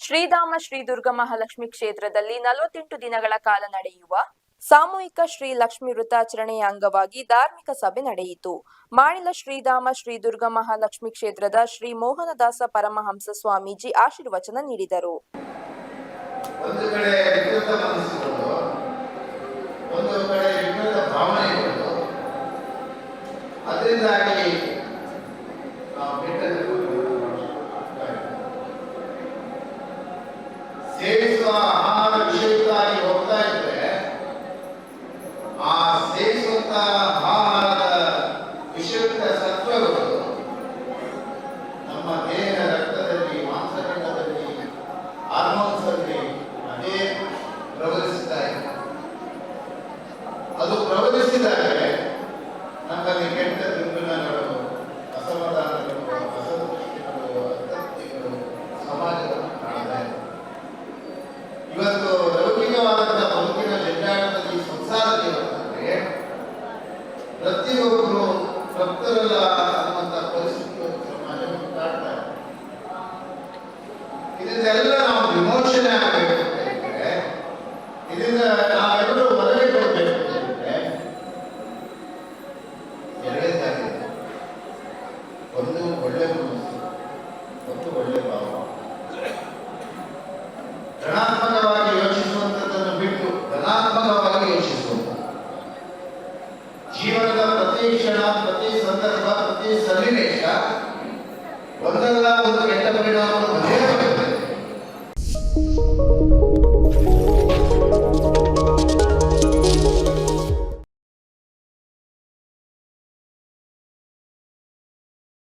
ಶ್ರೀಧಾಮ ಶ್ರೀ ದುರ್ಗ ಮಹಾಲಕ್ಷ್ಮಿ ಕ್ಷೇತ್ರದಲ್ಲಿ 48 ದಿನಗಳ ಕಾಲ ನಡೆಯುವ ಸಾಮೂಹಿಕ ಶ್ರೀ ಲಕ್ಷ್ಮೀ ವೃತಾಚರಣೆಯ ಅಂಗವಾಗಿ ಧಾರ್ಮಿಕ ಸಭೆ ನಡೆಯಿತು. ಮಾಣಿಲ ಶ್ರೀಧಾಮ ಶ್ರೀ ದುರ್ಗ ಮಹಾಲಕ್ಷ್ಮಿ ಕ್ಷೇತ್ರದ ಶ್ರೀ ಮೋಹನದಾಸ ಪರಮಹಂಸ ಸ್ವಾಮೀಜಿ ಆಶೀರ್ವಚನ ನೀಡಿದರು. ಒಂದು ಕಡೆ ವಿಕೃತ ಮನಸ್ಸುಗಳು, ಒಂದು ಕಡೆ ವಿಕೃತ ಭಾವನೆಗಳು, ಅದರಿಂದಾಗಿ ಸೇವಿಸುವ ಆಹಾರ ವಿಷಯಕ್ಕಾಗಿ ಹೋಗ್ತಾ ಇದ್ರೆ ಆ ಸೇವಿಸುವಂತ ಆಹಾರದ ವಿಷಯುಕ್ತ ಸತ್ವಗಳು ನಮ್ಮ ದೇಹ ರಕ್ತದಲ್ಲಿ, ಮಾಂಸಖಂಡದಲ್ಲಿ, ಹಾರ್ಮೋನ್ಸ್ ಅಲ್ಲಿ ಅದೇ ಪ್ರವಹಿಸ್ತಾ ಇದೆ. ಅದು ಪ್ರವಹಿಸಿದಾಗ ನಮ್ಮಲ್ಲಿ ಕೆಟ್ಟ ದುರ್ಗುಣಗಳು, ಅಸಮಾಧಾನಗಳು, ಅಸಂತೃಪ್ತಿಗಳು, ಅತೃಪ್ತಿಗಳು ಸಮಾಜದಲ್ಲಿ ಕಾಣ್ತಾ ಇದೆ. ಇವತ್ತು ಲೌಕಿಕವಾದಂತಹ ಬದುಕಿನ ಜಂಜಾಟದಲ್ಲಿ ಸಂಸಾರ ಜೀವನಕ್ಕೆ ಪ್ರತಿಯೊಬ್ಬರು ಭಕ್ತರಲ್ಲ ಅನ್ನುವಂಥ ಪರಿಸ್ಥಿತಿ ಸಮಾಜವನ್ನು ಕಾಡ್ತಾ ಇದೆ. ಇದನ್ನೆಲ್ಲ ನಾವು ವಿಮೋಚನೆ ಆಗಬೇಕು ಅಂತ ಹೇಳಿದ್ರೆ, ಇದರಿಂದ ನಾವೆಲ್ಲರೂ ಹೊರಗೆ ಕೊಡಬೇಕು ಅಂತ ಹೇಳಿದ್ರೆ ಎರಡನೇದಾಗಿದೆ, ಒಂದು ಒಳ್ಳೆ ಮನಸ್ಸು, ಒಂದು ಒಳ್ಳೆ ಭಾವ. ಋಣಾತ್ಮಕವಾಗಿ ಯೋಚಿಸುವಂಥದ್ದನ್ನು ಬಿಟ್ಟು ಧನಾತ್ಮಕವಾಗಿ ಯೋಚಿಸುವಂಥ, ಜೀವನದ ಪ್ರತಿ ಕ್ಷಣ, ಪ್ರತಿ ಸಂದರ್ಭ, ಪ್ರತಿ ಸನ್ನಿವೇಶ ಒಂದಲ್ಲ ಒಂದು ಕೆಟ್ಟ ಪರಿಣಾಮವನ್ನು